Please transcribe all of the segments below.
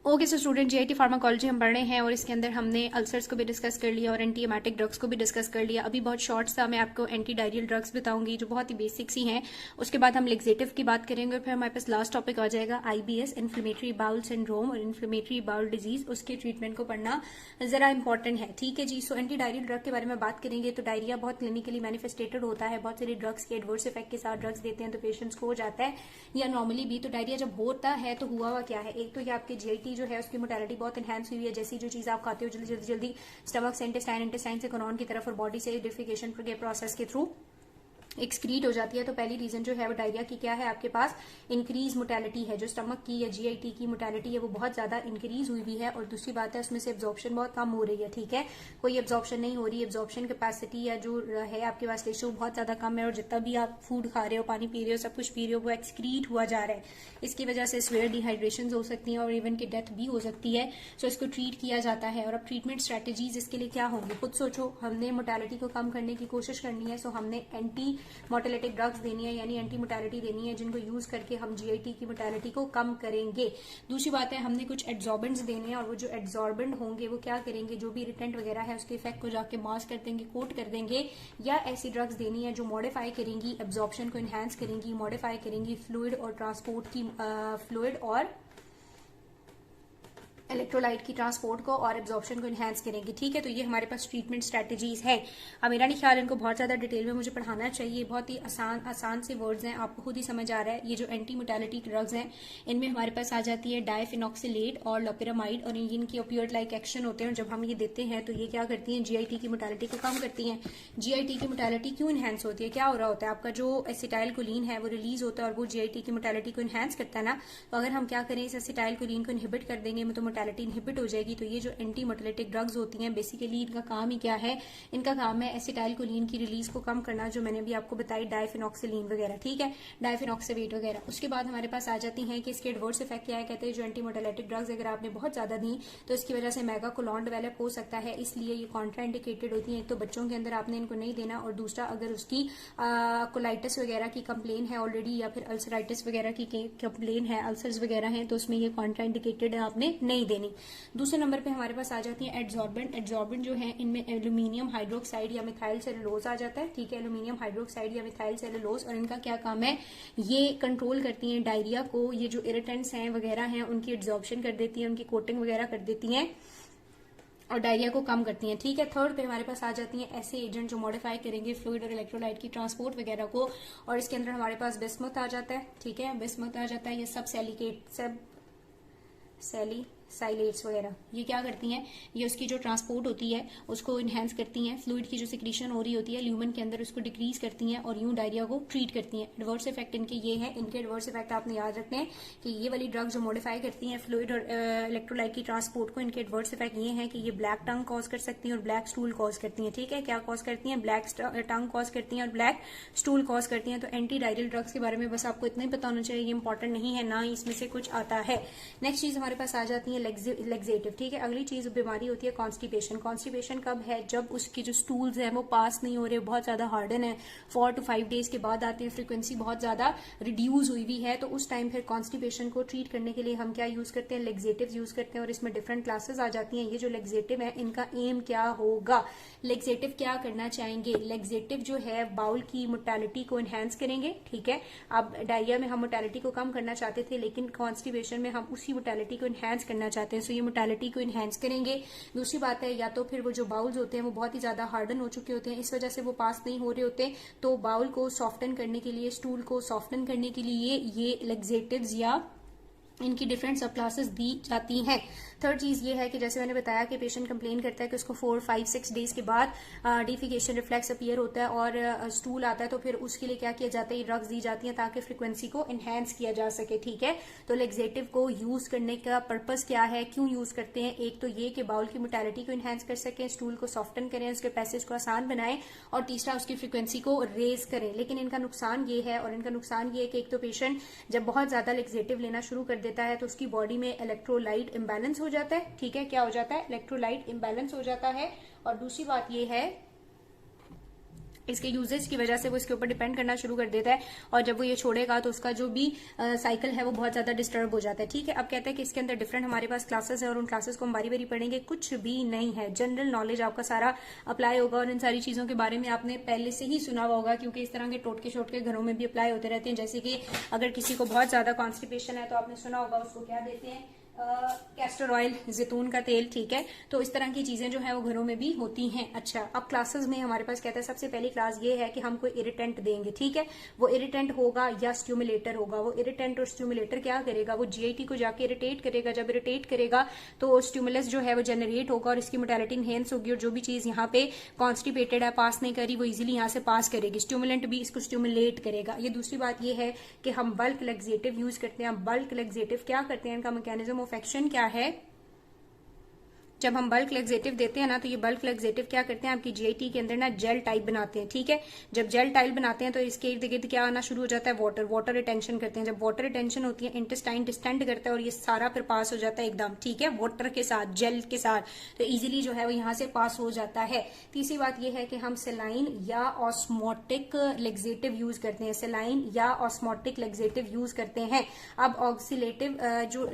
Okay so student, GIT pharmacology हम पढ़ रहे हैं और इसके अंदर हमने अल्सर्स को भी डिस्कस कर लिया और एंटीएमेटिक ड्रग्स को भी डिस्कस कर लिया। अभी बहुत शॉर्ट सा मैं आपको एंटी डायरियल ड्रग्स बताऊंगी जो बहुत ही बेसिक सी हैं। उसके बाद हम लेक्सेटिव की बात करेंगे, फिर हमारे पास लास्ट टॉपिक आ जाएगा आईबीएस, इन्फ्लेमेटरी बाउल सिंड्रोम और इन्फ्लेमेटरी बाउल डिजीज। उसके ट्रीटमेंट को पढ़ना जरा इंपॉर्टेंट है, ठीक है जी। सो एंटी डायरियल ड्रग के बारे में बात करेंगे तो डायरिया बहुत क्लिनिकली मैनिफेस्टेटेड होता है। बहुत सारे ड्रग्स के एडवर्स इफेक्ट के साथ ड्रग्स देते हैं तो पेशेंट्स को हो जाता है, या नॉर्मली भी। तो डायरिया जब होता है तो हुआ क्या है, एक तो ये आपके जीआईटी जो है उसकी मोटालिटी बहुत एनहांस हुई है। जैसी जो चीज आप खाते हो जल्दी जल्दी जल्दी स्टमक से इंटेस्टाइन से कोलोन की तरफ और बॉडी से डिफिकेशन के प्रोसेस के थ्रू एक्सक्रीट हो जाती है। तो पहली रीजन जो है वो डायरिया की क्या है, आपके पास इंक्रीज मोटालिटी है। जो स्टमक की या जीआईटी की मोटालिटी है वो बहुत ज्यादा इंक्रीज हुई हुई है। और दूसरी बात है उसमें से एब्जॉर्प्शन बहुत कम हो रही है, ठीक है। कोई एब्जॉर्प्शन नहीं हो रही, एब्जॉर्प्शन कैपेसिटी या जो है आपके पास रेशो बहुत ज्यादा कम है। और जितना भी आप फूड खा रहे हो, पानी पी रहे हो, सब कुछ पी रहे हो, वो एक्सक्रीट हुआ जा रहा है। इसकी वजह से स्वेयर डिहाइड्रेशन हो सकती है और इवन की डेथ भी हो सकती है। सो इसको ट्रीट किया जाता है। और अब ट्रीटमेंट स्ट्रेटेजीज इसके लिए क्या होंगी, खुद सोचो। हमने मोटालिटी को कम करने की कोशिश करनी है, सो हमने एंटी मोटालिटिक ड्रग्स देनी है, यानी एंटी मोटालिटी देनी है, जिनको यूज करके हम जीआईटी की मोटालिटी को कम करेंगे। दूसरी बात है हमने कुछ एड्सॉर्बेंट्स देने हैं और वो जो एड्सॉर्बेंट होंगे वो क्या करेंगे, जो भी इरिटेंट वगैरह है उसके इफेक्ट को जाके मास्क कर देंगे, कोट कर देंगे। या ऐसी ड्रग्स देनी है जो मॉडिफाई करेंगी, एब्जॉर्प्शन को एनहांस करेंगी, मॉडिफाई करेंगी फ्लूइड और ट्रांसपोर्ट की फ्लूइड और इलेक्ट्रोलाइट की ट्रांसपोर्ट को और एब्जॉर्प्शन को एनहांस करेंगे, ठीक है। तो ये हमारे पास ट्रीटमेंट स्ट्रेटेजीज है। अब मेरा नहीं ख्याल इनको बहुत ज्यादा डिटेल में मुझे पढ़ाना चाहिए, बहुत ही आसान से वर्ड्स हैं, आपको खुद ही समझ आ रहा है। ये जो एंटी मोटालिटी ड्रग्स हैं इनमें हमारे पास आ जाती है डायफिनॉक्सिलेट और लोपिरामाइड, और इनकी ओपियोइड लाइक एक्शन होते हैं। जब हम ये देते हैं तो ये क्या करती हैं, जीआईटी की मोटालिटी को कम करती हैं। जीआईटी की मोटालिटी क्यों एनहांस होती है, क्या हो रहा होता है, आपका जो एसिटाइलकोलिन है वो रिलीज होता है और वो जीआईटी की मोटालिटी को एनहांस करता है ना। तो अगर हम क्या करें, इस एसिटाइलकोलिन को इनहिबिट कर देंगे तो मोटालिटी इनहिबिट हो जाएगी। तो ये जो एंटी मोटालिटिक ड्रग्स होती हैं बेसिकली इनका काम ही क्या है, इनका काम है एसिटाइलकोलिन की रिलीज को कम करना, जो मैंने अभी आपको बताई, डायफिनॉक्सिलिन वगैरह, ठीक है, डायफिनॉक्सिबेट वगैरह। उसके बाद हमारे पास आ जाती हैं कि इसके एडवर्स इफेक्ट क्या है। कहते हैं जो एंटी मोटालिटिक ड्रग्स अगर आपने बहुत ज्यादा दी तो इसकी वजह से मेगाकोलोन डेवलप हो सकता है, इसलिए ये कॉन्ट्राइंडिकेटेड होती है। एक तो बच्चों के अंदर आपने इनको नहीं देना, और दूसरा अगर उसकी कोलाइटिस वगैरह की कंप्लेन है ऑलरेडी, या फिर अल्सराइटिस वगैरह की कंप्लेन है, अल्सर्स वगैरह हैं, तो उसमें ये कॉन्ट्राइंडिकेटेड है, आपने नहीं देनी। दूसरे नंबर पे हमारे पास आ जाती है एड्सॉर्बेंट। एड्सॉर्बेंट जो है इनमें एल्यूमिनियम हाइड्रोक्साइड या मिथाइल सेलुलोज आ जाता है, ठीक है, एल्यूमिनियम हाइड्रोक्साइड या मिथाइल सेलुलोज। और इनका क्या काम है, ये कंट्रोल करती हैं डायरिया को। ये जो इरिटेंट्स हैं वगैरह हैं उनकी एड्सॉर्प्शन कर देती है, उनकी कोटिंग वगैरह कर देती हैं और डायरिया को कम करती हैं, ठीक है। थर्ड पे हमारे पास आ जाती हैं ऐसे एजेंट जो मॉडिफाई करेंगे फ्लूइड और इलेक्ट्रोलाइट की ट्रांसपोर्ट वगैरह को। और इसके अंदर हमारे पास बिस्मुथ आ जाता है, ठीक है, बिस्मुथ आ जाता है। ये सब सैलिसाइलेट्स वगैरह ये क्या करती हैं, ये उसकी जो ट्रांसपोर्ट होती है उसको इनहेंस करती हैं। फ्लूइड की जो सिक्रीशन हो रही होती है ल्यूमन के अंदर उसको डिक्रीज करती हैं और यूं डायरिया को ट्रीट करती हैं। एडवर्स इफेक्ट इनके ये है। इनके एडवर्स इफेक्ट आपने याद रखने हैं कि ये वाली ड्रग जो मॉडिफाई करती हैं फ्लूइड और इलेक्ट्रोलाइट की ट्रांसपोर्ट को, इनके एडवर्स इफेक्ट ये है कि ये ब्लैक टंग कॉज कर सकती हैं और ब्लैक स्टूल कॉज करती हैं, ठीक है। क्या कॉज करती हैं, ब्लैक टंग कॉज करती हैं और ब्लैक स्टूल कॉज करती हैं। तो एंटी डायरियल ड्रग्स के बारे में बस आपको इतना ही पता होना चाहिए, ये इंपॉर्टेंट नहीं है, ना ही इसमें से कुछ आता है। नेक्स्ट चीज हमारे पास आ जाती है लेक्सेटिव, ठीक है। अगली चीज बीमारी होती है कॉन्स्टिपेशन। कॉन्स्टिपेशन कब है, जब उसके जो स्टूल्स हैं वो पास नहीं हो रहे, बहुत ज्यादा हार्डन है, 4 to 5 डेज के बाद आते हैं, फ्रीक्वेंसी बहुत ज्यादा रिड्यूस हुई हुई है। तो उस टाइम फिर कॉन्स्टिपेशन को ट्रीट करने के लिए हम क्या यूज करते हैं, लेक्सेटिव यूज करते हैं। और इसमें डिफरेंट क्लासेस आ जाती हैं। ये जो लेक्सेटिव है इनका एम क्या होगा, लेक्सेटिव क्या करना चाहेंगे, लेक्सेटिव जो है बाउल की मोटालिटी को एनहांस करेंगे, ठीक है। अब डायरिया में हम मोटालिटी को कम करना चाहते थे, लेकिन कॉन्स्टिपेशन में हम उसी मोटालिटी को एनहांस करना चाहते हैं, सो ये मोटालिटी को एनहांस करेंगे। दूसरी बात है, या तो फिर वो जो बाउल्स होते हैं वो बहुत ही ज्यादा हार्डन हो चुके होते हैं, इस वजह से वो पास नहीं हो रहे होते, तो बाउल को सॉफ्टन करने के लिए, स्टूल को सॉफ्टन करने के लिए ये लेक्सेटिव्स या इनकी डिफरेंट सब क्लासेस दी जाती हैं। थर्ड चीज ये है कि जैसे मैंने बताया कि पेशेंट कंप्लेन करता है कि उसको 4, 5, 6 डेज के बाद डिफिकेशन रिफ्लेक्स अपीयर होता है और स्टूल आता है, तो फिर उसके लिए क्या किया जाता है, ये ड्रग्स दी जाती हैं ताकि फ्रीक्वेंसी को एनहेंस किया जा सके, ठीक है। तो लेक्सेटिव को यूज करने का पर्पस क्या है, क्यों यूज करते हैं, एक तो ये कि बाउल की मोटालिटी को एनहेंस कर सकें, स्टूल को सॉफ्टन करें, उसके पैसेज को आसान बनाएं, और तीसरा उसकी फ्रीक्वेंसी को रेज करें। लेकिन इनका नुकसान ये है, और इनका नुकसान ये है कि एक तो पेशेंट जब बहुत ज्यादा लेक्सेटिव लेना शुरू कर देता है तो उसकी बॉडी में इलेक्ट्रोलाइट इम्बैलेंस हो जाता है, ठीक है। क्या हो जाता है, इलेक्ट्रोलाइट इम्बैलेंस हो जाता है। और दूसरी बात ये है इसके यूजेज की वजह से वो इसके ऊपर डिपेंड करना शुरू कर देता है, और जब वो ये छोड़ेगा तो उसका जो भी साइकिल है वो बहुत ज्यादा डिस्टर्ब हो जाता है। ठीक है, अब कहते हैं कि इसके अंदर डिफरेंट हमारे पास क्लासेस है और उन क्लासेस को हम बारी बारी पढ़ेंगे। कुछ भी नहीं है, जनरल नॉलेज आपका सारा अप्लाई होगा और इन सारी चीजों के बारे में आपने पहले से ही सुना हुआ होगा, क्योंकि इस तरह के टोटके शोटके घरों में भी अप्लाई होते रहते हैं। जैसे कि अगर किसी को बहुत ज्यादा कॉन्स्टिपेशन है तो आपने सुना होगा उसको क्या देते हैं, कैस्टर ऑयल, जैतून का तेल। ठीक है, तो इस तरह की चीजें जो है वो घरों में भी होती हैं। अच्छा, अब क्लासेस में हमारे पास कहता है सबसे पहली क्लास ये है कि हम कोई इरिटेंट देंगे। ठीक है, वो इरिटेंट होगा या स्टिमुलेटर होगा। वो इरिटेंट और स्टिमुलेटर क्या करेगा, वो जीआईटी को जाके इरिटेट करेगा। जब इरिटेट करेगा तो स्टिमुलस जो है वो जनरेट होगा और इसकी मोटेलिटी इनहेंस होगी, और जो भी चीज यहाँ पे कॉन्स्टिपेटेड है, पास नहीं करी, वो इजिली यहाँ से पास करेगी। स्टिमुलेंट भी इसको स्टिमुलेट करेगा। ये दूसरी बात ये है कि हम बल्क लेक्सेटिव यूज करते हैं। बल्क लेक्सेटिव क्या करते हैं, इनका मैकेनिज्म ऑफ एक्शन क्या है। जब हम बल्क लेक्सेटिव देते हैं ना, तो ये बल्क लेक्सेटिव क्या करते हैं, आपकी जीआईटी के अंदर ना जेल टाइप बनाते हैं। ठीक है, जब जेल टाइप बनाते हैं तो इसके इर्द गिर्द क्या आना शुरू हो जाता है, वाटर रिटेंशन करते हैं। जब वाटर रिटेंशन होती है, इंटेस्टाइन डिस्टेंड करता है और ये सारा फिर पास हो जाता है एकदम। ठीक है, वाटर के साथ, जेल के साथ, तो इजिली जो है वो यहाँ से पास हो जाता है। तीसरी बात ये है कि हम सेलाइन या ऑस्मोटिक लेक्सेटिव यूज करते हैं। सेलाइन या ऑस्मोटिक लेक्सेटिव यूज करते हैं। अब ऑक्सीलेटिव जो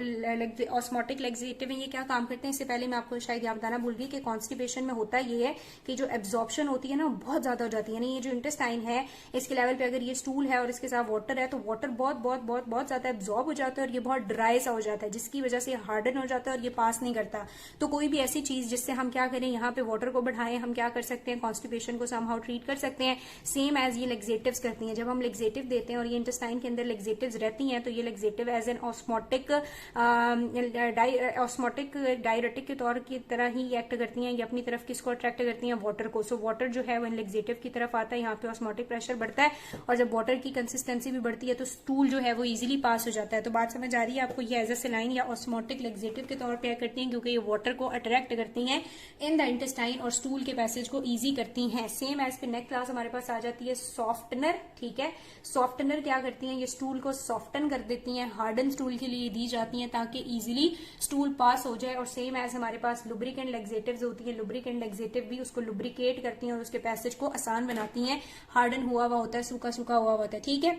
ऑस्मोटिक लेक्सेटिव है, ये क्या काम करते हैं, इससे पहले मैं आपको शायद याद बताना भूल गई कि कॉन्स्टिपेशन में होता ये है कि जो एब्जॉर्प्शन होती है ना बहुत ज्यादा हो जाती है। यानी ये जो इंटेस्टाइन है, इसके लेवल पे अगर ये स्टूल है और इसके साथ वाटर है, तो वाटर बहुत बहुत बहुत बहुत ज्यादा एब्जॉर्ब हो जाता है और ये बहुत ड्राई सा हो जाता है, जिसकी वजह से हार्डन हो जाता है और ये पास नहीं करता। तो कोई भी ऐसी चीज जिससे हम क्या करें, यहाँ पे वाटर को बढ़ाएं, हम क्या कर सकते हैं, कॉन्स्टिपेशन को समहाउ ट्रीट कर सकते हैं। सेम एज ये लेक्सेटिव्स करती हैं। जब हम लेक्सेटिव देते हैं और ये इंटेस्टाइन के अंदर लेक्सेटिव्स रहती हैं, तो ये laxative as an osmotic diuretic के तौर की तरह ही एक्ट करती हैं। ये अपनी तरफ किसको अट्रैक्ट करती हैं, वाटर को। सो वाटर जो है वो लेक्सेटिव की तरफ आता है, यहाँ पे ऑस्मोटिक प्रेशर बढ़ता है, और जब वाटर की कंसिस्टेंसी भी बढ़ती है तो स्टूल जो है वो इजीली पास हो जाता है। तो बात समझ आ रही है आपको, ये एज ए सेलाइन या ऑस्मोटिक लेक्सेटिव के तौर पे करती हैं, क्योंकि ये वाटर को अट्रैक्ट करती हैं इन द इंटेस्टाइन और स्टूल के पैसेज को ईजी करती हैं। सेम एज फिर नेक्स्ट क्लास हमारे पास आ जाती है सॉफ्टनर। ठीक है, सॉफ्टनर क्या करती हैं, ये स्टूल को सॉफ्टन कर देती हैं। हार्डन स्टूल के लिए दी जाती हैं ताकि इजीली स्टूल पास हो जाए। और सेम एज हमारे पास लुब्रिकेंट लेक्सेटिव्स होती है। लुब्रिकेंट लेक्सेटिव भी उसको लुब्रिकेट करती हैं और उसके पैसेज को आसान बनाती हैं। हार्डन हुआ हुआ होता है, सूखा सूखा हुआ होता है। ठीक है,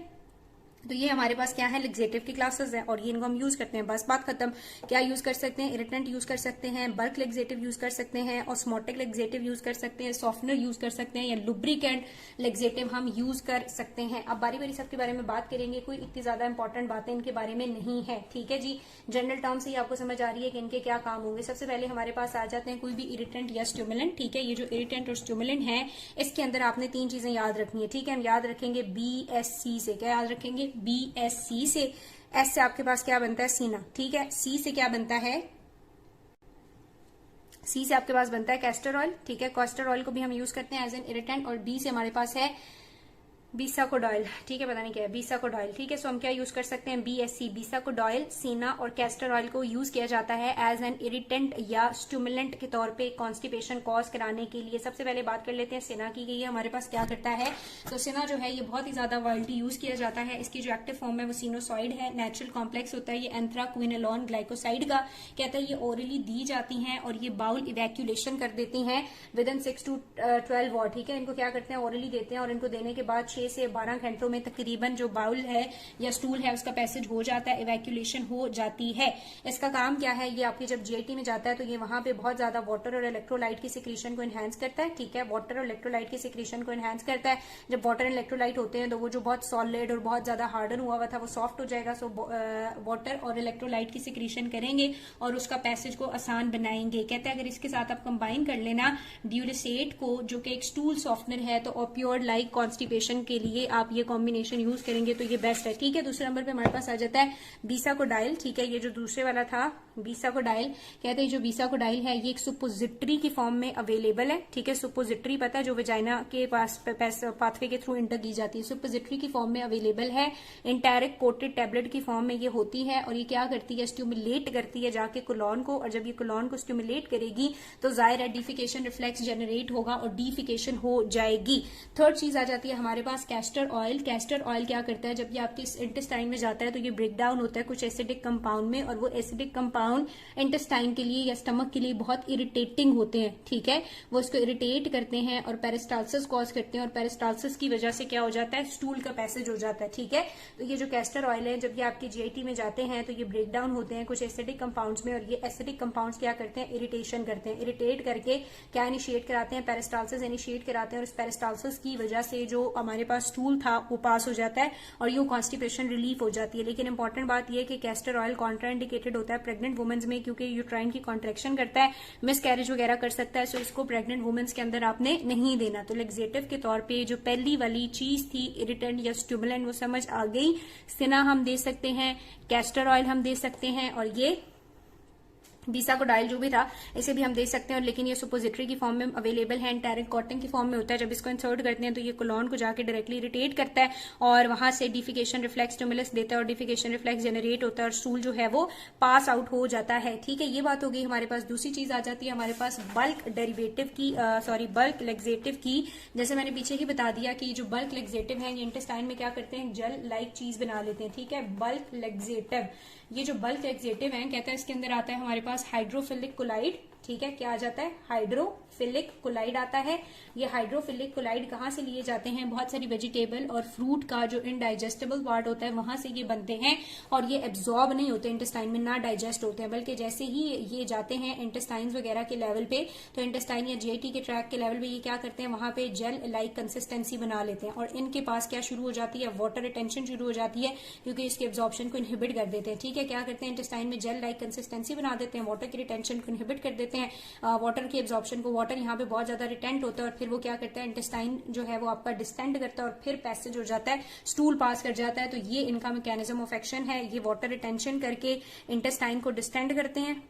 तो ये हमारे पास क्या है, लेक्सेटिव की क्लासेस हैं और ये इनको हम यूज करते हैं। बस बात खत्म। क्या यूज कर सकते हैं, इरिटेंट यूज कर सकते हैं, बल्क लेक्सेटिव यूज कर सकते हैं, ऑस्मोटिक लेक्सेटिव यूज कर सकते हैं, सॉफ्टनर यूज कर सकते हैं, या लुब्रिकेंट लेक्सेटिव हम यूज कर सकते हैं। अब बारी बारी सबके बारे में बात करेंगे। कोई इतनी ज्यादा इंपॉर्टेंट बातें इनके बारे में नहीं है। ठीक है जी, जनरल टर्म से ही आपको समझ आ रही है कि इनके क्या काम होंगे। सबसे पहले हमारे पास आ जाते हैं कोई भी इरिटेंट या स्टिमुलेंट। ठीक है, ये जो इरिटेंट और स्टिमुलेंट है, इसके अंदर आपने तीन चीजें याद रखनी है। ठीक है, हम याद रखेंगे BSC से। क्या याद रखेंगे, BSC से। एस से आपके पास क्या बनता है, सीना। ठीक है, सी से क्या बनता है, सी से आपके पास बनता है कैस्टर ऑयल। ठीक है, कैस्टर ऑयल को भी हम यूज करते हैं एज एन इरिटेंट। और डी से हमारे पास है बीसाकोडाइल। ठीक है, पता नहीं क्या है, बीसाकोडाइल। ठीक है, सो हम क्या यूज कर सकते हैं, BSC, बीसाकोडाइल, सीना और कैस्टर ऑयल को यूज किया जाता है एज एन इरिटेंट या स्टिमुलेंट के तौर पे कॉन्स्टिपेशन कॉज कराने के लिए। सबसे पहले बात कर लेते हैं सीना की, गई है हमारे पास क्या करता है। तो सीना जो है ये बहुत ही ज्यादा वाइडली यूज किया जाता है। इसकी जो एक्टिव फॉर्म है वो सिनोसॉइड है, नेचुरल कॉम्प्लेक्स होता है ये एंथ्राक्विनोलोन ग्लाइकोसाइड का। कहता है ये ओरली दी जाती हैं और ये बाउल इवैक्यूलेशन कर देती हैं विद इन 6 to 12 आवर। ठीक है, इनको क्या करते हैं, ओरली देते हैं और इनको देने के बाद 6 से 12 घंटों में तकरीबन जो बाउल है या स्टूल है उसका पैसेज हो जाता है, इवैक्यूलेशन हो जाती है। इसका काम क्या है, ये आपकी जब जीआईटी में जाता है तो ये वहां पे बहुत ज्यादा वाटर और इलेक्ट्रोलाइट की सिक्रीशन को एनहांस करता है। ठीक है, वाटर और इलेक्ट्रोलाइट की सिक्रीशन को एनहांस करता है। जब वाटर एंड इलेक्ट्रोलाइट होते हैं तो वो जो बहुत सॉलिड और बहुत ज्यादा हार्डन हुआ था वो सॉफ्ट हो जाएगा। सो वाटर और इलेक्ट्रोलाइट की सिक्रीशन करेंगे और उसका पैसेज को आसान बनाएंगे। कहते हैं अगर इसके साथ आप कंबाइन कर लेना ड्यूरेसेट को, जो कि एक स्टूल सॉफ्टनर है, तो ओपियोइड लाइक कॉन्स्टिपेशन के लिए आप ये कॉम्बिनेशन यूज करेंगे तो ये बेस्ट है। ठीक है, दूसरे नंबर पे हमारे पास आ जाता है बीसाकोडाइल। ठीक है, ये जो दूसरे वाला था बीसाकोडाइल, कहते हैं जो बीसाकोडाइल है ये एक सुपोजिटरी की फॉर्म में अवेलेबल है। ठीक है, सुपोजिटरी पता है जो वेजाइना के पास पाथवे के थ्रू इंटर की जाती है, सुपोजिटरी की फॉर्म में अवेलेबल है। इंटेरिक कोटेड टैबलेट की फॉर्म में ये होती है और ये क्या करती है, स्टिमुलेट करती है जाके कोलॉन को, और जब ये कोलॉन को स्टिमुलेट करेगी तो जाहिर है डिफिकेशन रिफ्लेक्स जनरेट होगा और डिफिकेशन हो जाएगी। थर्ड चीज आ जाती है हमारे पास पास कैस्टर ऑयल। कैस्टर ऑयल क्या करता है, जब ये आपके इंटेस्टाइन में जाता है तो ये ब्रेक डाउन होता है कुछ एसिडिक कंपाउंड में, और वो एसिडिक कंपाउंड इंटेस्टाइन के लिए या स्टमक के लिए बहुत इरिटेटिंग होते हैं, ठीक है, वो इसको इरिटेट करते हैं और पेरिस्टाल्सिस कॉज करते हैं, और पेरिस्टाल्सिस की वजह से क्या हो जाता है, स्टूल का पैसेज हो जाता है, ठीक है। तो ये जो कैस्टर ऑयल है, जब ये आपके जीआईटी में जाते हैं तो ये ब्रेक डाउन होते हैं कुछ एसिडिक कंपाउंड्स में, और ये एसिडिक कंपाउंड्स क्या करते हैं, इरिटेशन करते हैं, इरिटेट करके क्या इनिशिएट कराते हैं, पेरिस्टाल्सिस इनिशिएट कराते हैं, और इस पेरिस्टाल्सिस की वजह से जो हमारे पास स्टूल था वो पास हो जाता है और यूं कॉन्स्टिपेशन रिलीफ हो जाती है। लेकिन इंपॉर्टेंट बात यह कि कैस्टर ऑयल कॉन्ट्राइंडिकेटेड होता है प्रेग्नेंट वुमेन्स में, क्योंकि यूट्राइन की कॉन्ट्रेक्शन करता है, मिस कैरेज वगैरह कर सकता है, सो इसको प्रेग्नेंट वुमेन्स के अंदर आपने नहीं देना। तो लेक्सेटिव के तौर पे जो पहली वाली चीज थी इरिटेंट या स्टिमुलेंट वो समझ आ गई। सिना हम दे सकते हैं, कैस्टर ऑयल हम दे सकते हैं, और ये बीसाकोडाइल जो भी था इसे भी हम दे सकते हैं, और लेकिन ये सुपोजिटरी की फॉर्म में अवेलेबल है, एंटेरिक कॉटन की फॉर्म में होता है। जब इसको इंसर्ट करते हैं तो ये कोलॉन को जाके डायरेक्टली इरिटेट करता है और वहां से डिफिकेशन रिफ्लेक्स स्टिमुलस देता है, और डिफिकेशन रिफ्लेक्स जनरेट होता है और स्टूल जो है वो पास आउट हो जाता है, ठीक है। ये बात हो गई हमारे पास। दूसरी चीज आ जाती है हमारे पास बल्क डेरिवेटिव की, बल्क लेक्सेटिव की। जैसे मैंने पीछे ही बता दिया कि जो बल्क लेक्सेटिव है ये इंटेस्टाइन में क्या करते हैं, जेल लाइक चीज बना लेते हैं, ठीक है। बल्क लेक्सेटिव, ये जो बल्क लेक्सेटिव है कहता है इसके अंदर आता है हमारे पास हाइड्रोफिलिक कोलाइड, ठीक है। क्या आ जाता है, हाइड्रोफिलिक कोलाइड आता है। ये हाइड्रोफिलिक कोलाइड कहाँ से लिए जाते हैं, बहुत सारी वेजिटेबल और फ्रूट का जो इनडाइजेस्टेबल पार्ट होता है वहां से ये बनते हैं, और ये एब्जॉर्ब नहीं होते इंटेस्टाइन में, ना डाइजेस्ट होते हैं, बल्कि जैसे ही ये जाते हैं इंटेस्टाइन वगैरह के लेवल पे, तो इंटेस्टाइन या जीआईटी के ट्रैक के लेवल पे ये क्या करते हैं, वहां पे जेल लाइक कंसिस्टेंसी बना लेते हैं, और इनके पास क्या शुरू हो जाती है, वाटर रिटेंशन शुरू हो जाती है, क्योंकि इसके एब्जॉर्प्शन को इनहिबिट कर देते हैं, ठीक है। क्या करते हैं, इंटेस्टाइन में जेल लाइक कंसिस्टेंसी बना देते हैं, वाटर की रिटेंशन को इनहिबिट कर देते हैं, वाटर की एब्जॉर्प्शन को, वाटर यहाँ पे बहुत ज्यादा रिटेंट होता है, और फिर वो क्या करता है, इंटेस्टाइन जो है वो आपका डिस्टेंड करता है और फिर पैसेज हो जाता है, स्टूल पास कर जाता है। तो ये इनका मैकेनिज्म ऑफ एक्शन है, ये वाटर रिटेंशन करके इंटेस्टाइन को डिस्टेंड करते हैं।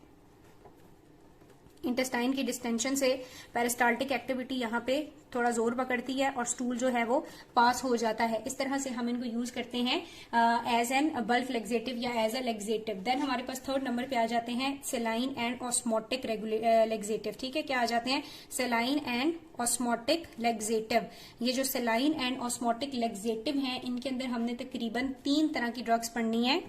इंटेस्टाइन की डिस्टेंशन से पेरिस्टाल्टिक एक्टिविटी यहाँ पे थोड़ा जोर पकड़ती है और स्टूल जो है वो पास हो जाता है। इस तरह से हम इनको यूज करते हैं एज एन बल्क लेक्सेटिव या एज अ लेक्सेटिव। देन हमारे पास थर्ड नंबर पे आ जाते हैं सेलाइन एंड ऑस्मोटिक लेक्सेटिव, ठीक है। क्या आ जाते हैं, सेलाइन एंड ऑस्मोटिक लेक्सेटिव। ये जो सेलाइन एंड ऑस्मोटिक लेक्सेटिव हैं इनके अंदर हमने तकरीबन 3 तरह की ड्रग्स पढ़नी है।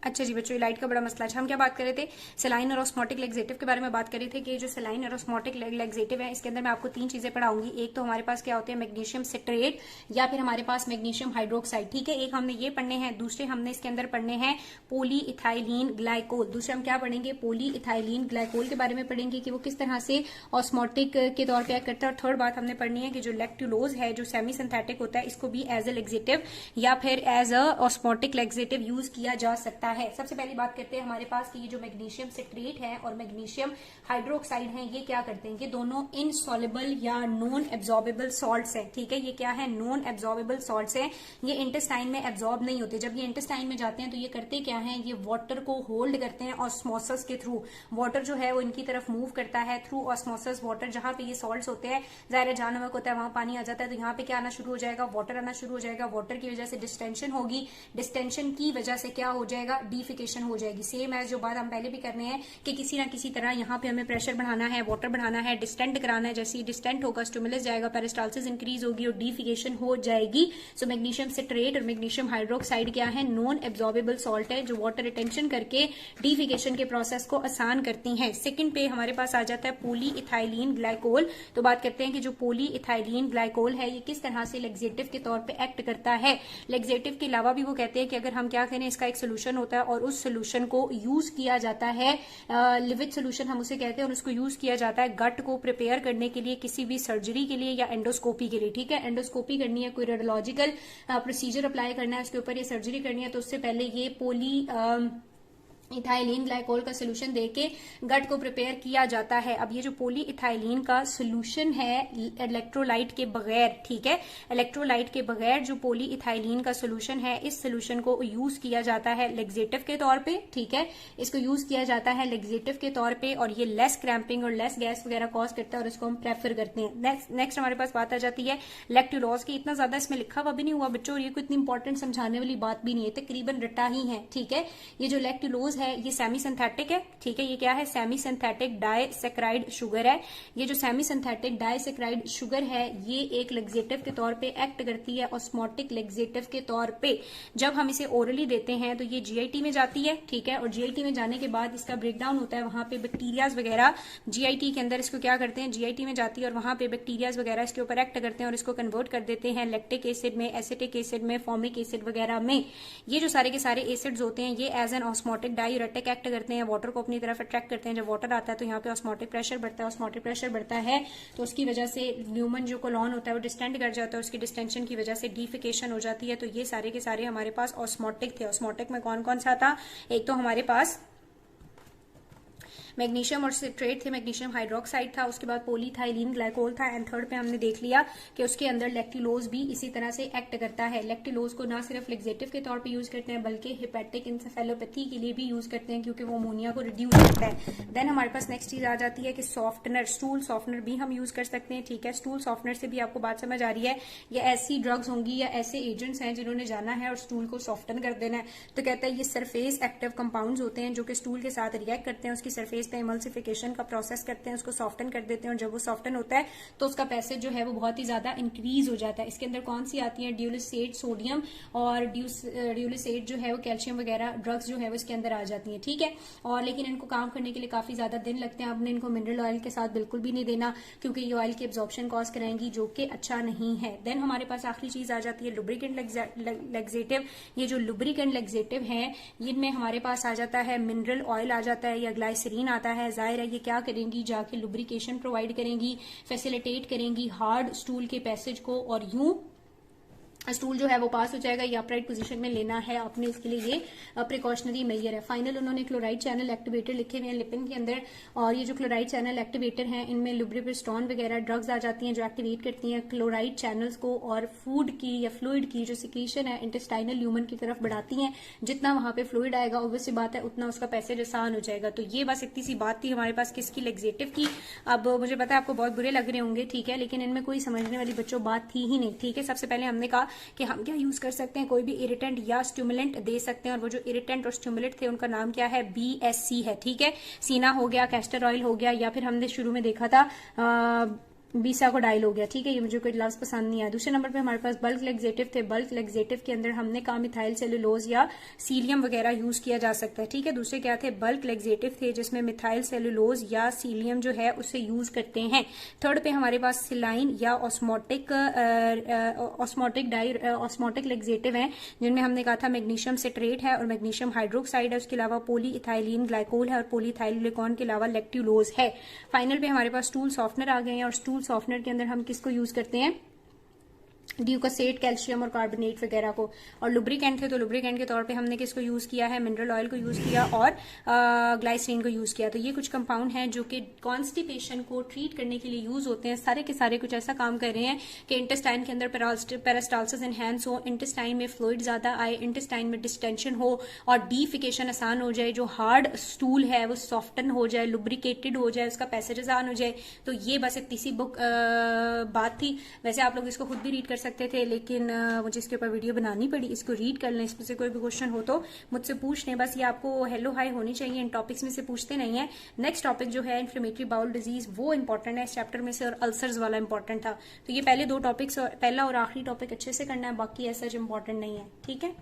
अच्छा जी बच्चों, लाइट का बड़ा मसला है। हम क्या बात कर रहे थे, सेलाइन और ऑस्मोटिक लेक्सेटिव के बारे में बात कर रहे थे कि जो सेलाइन और ऑस्मोटिक लेक्सेटिव है इसके अंदर मैं आपको 3 चीजें पढ़ाऊंगी। एक तो हमारे पास क्या होते हैं, मैग्नीशियम सिट्रेट या फिर हमारे पास मैग्नीशियम हाइड्रोक्साइड, ठीक है। एक हमने ये पढ़ने हैं, दूसरे हमने इसके अंदर पढ़ने हैं पॉली इथाइलिन ग्लाइकोल। दूसरे हम क्या पढ़ेंगे, पॉली इथाइलिन ग्लाइकोल के बारे में पढ़ेंगे कि वो किस तरह से ऑस्मोटिक के तौर पर एक्ट करता है। और थर्ड बात हमने पढ़नी है कि जो लैक्टुलोज है जो सेमी सिंथेटिक होता है इसको भी एज अ लेक्सेटिव या फिर as a osmotic laxative use किया जा सकता है। सबसे पहली बात करते हैं हमारे पास कि ये जो मैग्नीशियम सिट्रेट है और मैग्नीशियम हाइड्रोक्साइड है ये क्या करते हैं, ये दोनों इनसॉल्युबल या नॉन एब्जॉर्बेबल सॉल्ट्स हैं, ठीक है। ये क्या है, नॉन एब्जॉर्बेबल सॉल्ट्स हैं। ये इंटेस्टाइन में एब्जॉर्ब नहीं होते। जब ये इंटेस्टाइन में जाते हैं तो ये करते क्या है, ये वाटर को होल्ड करते हैं ऑस्मोसिस के थ्रू। वाटर जो है वो इनकी तरफ मूव करता है थ्रू ऑस्मोसिस। वाटर जहां पे ये सॉल्ट्स होते हैं, जाहिर है जहां नमक होता है वहां पानी आ जाता है, तो यहाँ पे क्या आना शुरू हो जाएगा, वाटर आना शुरू हो जाएगा। वाटर की वजह से डिस्टेंशन होगी, डिस्टेंशन की वजह से क्या हो जाएगा, डिफिकेशन हो जाएगी। सेम एज जो बात हम पहले भी करने हैं कि किसी ना किसी तरह यहाँ पे हमें प्रेशर बढ़ाना है, वाटर बढ़ाना है, डिस्टेंट कराना है। जैसे डिस्टेंट होगा स्टिमुलस जाएगा, पेरिस्टाल्सिस इंक्रीज होगी और डिफिकेशन हो जाएगी। सो मैग्नीशियम सिट्रेट और मैग्नीशियम हाइड्रोक्साइड क्या है, नॉन एब्जॉर्बेबल सॉल्ट है जो वाटर रिटेंशन करके डिफिकेशन के प्रोसेस को आसान करती है। सेकंड पे हमारे पास आ जाता है पॉली इथाइलिन ग्लाइकोल। तो बात करते हैं कि जो पॉली इथाइलिन ग्लाइकोल है ये किस तरह से लेक्सेटिव के तौर पे एक्ट करता है। लेक्सेटिव के अलावा भी वो कहते हैं कि अगर हम क्या करें, इसका एक सोल्यूशन होता है और उस सोल्यूशन को यूज किया जाता है, लिविड सोल्यूशन हम उसे कहते हैं, और उसको यूज किया जाता है गट को प्रिपेयर करने के लिए, किसी भी सर्जरी के लिए या एंडोस्कोपी के लिए, ठीक है। एंडोस्कोपी करनी है, कोई रेडियोलॉजिकल प्रोसीजर अप्लाई करना है, उसके ऊपर ये सर्जरी करनी है, तो उससे पहले ये पॉली इथाइलिन ग्लाइकोल का सोल्यूशन देके गट को प्रिपेयर किया जाता है। अब ये जो पॉली इथाइलिन का सोल्यूशन है इलेक्ट्रोलाइट के बगैर, ठीक है, इलेक्ट्रोलाइट के बगैर जो पॉली इथाइलिन का सोल्यूशन है इस सोल्यूशन को यूज किया जाता है लेक्सेटिव के तौर पे, ठीक है। इसको यूज किया जाता है लेक्सेटिव के तौर पे और ये लेस क्रैम्पिंग और लेस गैस वगैरह कॉज करता है और इसको हम प्रेफर करते हैं। नेक्स्ट हमारे पास बात आ जाती है लैक्टुलोज की। इतना ज्यादा इसमें लिखा हुआ भी नहीं हुआ बच्चों, और ये कोई इतनी इंपॉर्टेंट समझाने वाली बात भी नहीं है, तकरीबन रटा ही है, ठीक है। ये जो लैक्टुलोज लैक्टोज है ये सेमी सिंथेटिक है, ठीक है, ये क्या है, सेमी सिंथेटिक डाइसैकेराइड शुगर है। ये जो सेमी सिंथेटिक डाइसैकेराइड शुगर है ये एक लेक्सेटिव के तौर पे एक्ट करती है, ऑस्मोटिक लेक्सेटिव के तौर पे। जब हम इसे ओरली देते हैं तो ये जीआईटी में जाती है, ठीक है, और जीआईटी में जाने के बाद इसका ब्रेकडाउन होता है, वहां पे बैक्टीरियाज वगैरह जीआईटी के अंदर इसको क्या करते हैं, जीआईटी में जाती है और वहां पे बैक्टीरियाज वगैरह इसके ऊपर एक्ट करते हैं और इसको कन्वर्ट कर देते हैं लैक्टिक एसिड में, एसिटिक एसिड में, फॉर्मिक एसिड वगैरह में। ये जो सारे के सारे एसिड्स होते हैं ये as an osmotic diuretic act करते हैं, वाटर को अपनी तरफ अट्रैक्ट करते हैं। जब वाटर आता है तो यहाँ पे ऑस्मोटिक प्रेशर बढ़ता है, ऑस्मोटिक प्रेशर बढ़ता है तो उसकी वजह से ल्यूमन जो कोलॉन होता है वो डिस्टेंड कर जाता है, उसकी डिस्टेंशन की वजह से डीफिकेशन हो जाती है। तो ये सारे के सारे हमारे पास ऑस्मोटिक थे। ऑस्मोटिक में कौन कौन सा था, एक तो हमारे पास मैग्नीशियम और सिट्रेट थे, मैग्नीशियम हाइड्रोक्साइड था, उसके बाद पॉलीथाइलीन ग्लाइकोल था, एंड थर्ड पे हमने देख लिया कि उसके अंदर लैक्टिलोज भी इसी तरह से एक्ट करता है। लैक्टिलोज को ना सिर्फ लेक्सेटिव के तौर पे यूज करते हैं बल्कि हेपेटिक इंसेफेलोपैथी के लिए भी यूज करते हैं क्योंकि वो अमोनिया को रिड्यूस करता है। देन हमारे पास नेक्स्ट चीज आ जाती है कि सॉफ्टनर, स्टूल सॉफ्टनर भी हम यूज कर सकते हैं, ठीक है। स्टूल सॉफ्टनर से भी आपको बात समझ आ रही है, ये ऐसी ड्रग्स होंगी या ऐसे एजेंट्स हैं जिन्होंने जाना है और स्टूल को सॉफ्टन कर देना है। तो कहता है ये सरफेस एक्टिव कंपाउंड्स होते हैं जो कि स्टूल के साथ रिएक्ट करते हैं, उसकी सरफेस पे इमल्सिफिकेशन का प्रोसेस करते हैं, उसको सॉफ्टन कर देते हैं और जब वो सॉफ्टन होता है तो उसका पैसेज जो है वो बहुत ही ज्यादा इंक्रीज हो जाता है। इसके अंदर कौन सी आती है, ड्यूलिसेट सोडियम और ड्यूलिसेट जो है वो कैल्शियम वगैरह ड्रग्स जो है वो इसके अंदर आ जाती है, ठीक है। और लेकिन इनको काम करने के लिए काफी ज्यादा दिन लगते हैं। आपने इनको मिनरल ऑयल के साथ बिल्कुल भी नहीं देना क्योंकि ये ऑयल की एब्जॉर्प्शन कॉज कराएंगी जो कि अच्छा नहीं है। देन हमारे पास आखिरी चीज आ जाती है लुब्रिकेंट लेक्सेटिव। ये जो लुब्रिकेंट लेक्सेटिव है इनमें हमारे पास आ जाता है मिनरल ऑयल आ जाता है या ग्लाइसरीन आता है। जाहिर है ये क्या करेंगी, जाके लुब्रिकेशन प्रोवाइड करेंगी, फैसिलिटेट करेंगी हार्ड स्टूल के पैसेज को और यूं स्टूल जो है वो पास हो जाएगा। ये अपराइट पोजीशन में लेना है आपने, इसके लिए ये प्रिकॉशनरी मेजर है। फाइनल उन्होंने क्लोराइड चैनल एक्टिवेटर लिखे हुए हैं लिपिन के अंदर, और ये जो क्लोराइड चैनल एक्टिवेटर हैं इनमें लुब्रिप्रिस्टोन वगैरह ड्रग्स आ जाती हैं जो एक्टिवेट करती हैं क्लोराइड चैनल्स को और फूड की या फ्लूइड की जो सिक्रीशन है इंटेस्टाइनल ल्यूमन की तरफ बढ़ाती हैं। जितना वहां पे फ्लूइड आएगा ऑब्वियस सी बात है उतना उसका पैसेज आसान हो जाएगा। तो ये बस इतनी सी बात थी हमारे पास किसकी, लेक्सेटिव की। अब मुझे पता है आपको बहुत बुरे लग रहे होंगे, ठीक है, लेकिन इनमें कोई समझने वाली बच्चों बात थी ही नहीं, ठीक है। सबसे पहले हमने कहा कि हम क्या यूज कर सकते हैं, कोई भी इरिटेंट या स्टिमुलेंट दे सकते हैं और वो जो इरिटेंट और स्टिमुलेंट थे उनका नाम क्या है, BSC है, ठीक है। सीना हो गया, कैस्टर ऑयल हो गया, या फिर हमने शुरू में देखा था बीसाकोडाइल हो गया, ठीक है। ये मुझे कोई लफ्ज पसंद नहीं आया। दूसरे नंबर पे हमारे पास बल्क लेक्सेटिव थे। बल्क लेक्सेटिव के अंदर हमने कहा मिथाइल सेलुलोज या सीलियम वगैरह यूज किया जा सकता है, ठीक है। दूसरे क्या थे, बल्क लेक्सेटिव थे जिसमें मिथाइल सेलुलोज या सीलियम जो है उसे यूज करते हैं। थर्ड पे हमारे पास सिलाइन या ऑस्मोटिक लेक्सेटिव है जिनमें हमने कहा था मैग्नीशियम सिट्रेट है और मैग्नीशियम हाइड्रोक्साइड है, उसके अलावा पॉलीइथाइलीन ग्लाइकोल है और पॉलीइथाइल ग्लाइकोल के अलावा लैक्टुलोज है। फाइनल पे हमारे पास स्टूल सॉफ्टनर आ गए हैं और स्टूल सॉफ्टनर के अंदर हम किसको यूज करते हैं, ड्यूकोसेट, कैल्शियम और कार्बोनेट वगैरह को। और लुब्रिकेंट थे तो लुब्रिकेंट के तौर पे हमने किसको यूज किया है, मिनरल ऑयल को यूज किया और ग्लाइसरीन को यूज किया। तो ये कुछ कंपाउंड हैं जो कि कॉन्स्टिपेशन को ट्रीट करने के लिए यूज होते हैं। सारे के सारे कुछ ऐसा काम कर रहे हैं कि इंटेस्टाइन के अंदर पेरिस्टाल्सिस एनहांस हो, इंटेस्टाइन में फ्लूइड ज्यादा आए, इंटेस्टाइन में डिस्टेंशन हो और डीफिकेशन आसान हो जाए, जो हार्ड स्टूल है वो सॉफ्टन हो जाए, लुब्रिकेटेड हो जाए, उसका पैसेज आसान हो जाए। तो ये बस एक तीसरी बुक बात थी। वैसे आप लोग इसको खुद भी रीड कर सकते थे लेकिन मुझे इसके ऊपर वीडियो बनानी पड़ी। इसको रीड कर लें, इसमें से कोई भी क्वेश्चन हो तो मुझसे पूछ लें। बस ये आपको हेलो हाई होनी चाहिए, इन टॉपिक्स में से पूछते नहीं है। नेक्स्ट टॉपिक जो है इन्फ्लेमेटरी बाउल डिजीज वो इंपॉर्टेंट है इस चैप्टर में से और अल्सर्स वाला इंपॉर्टेंट था। तो ये पहले दो टॉपिक्स, पहला और आखिरी टॉपिक अच्छे से करना है, बाकी ऐसा इंपॉर्टेंट नहीं है, ठीक है।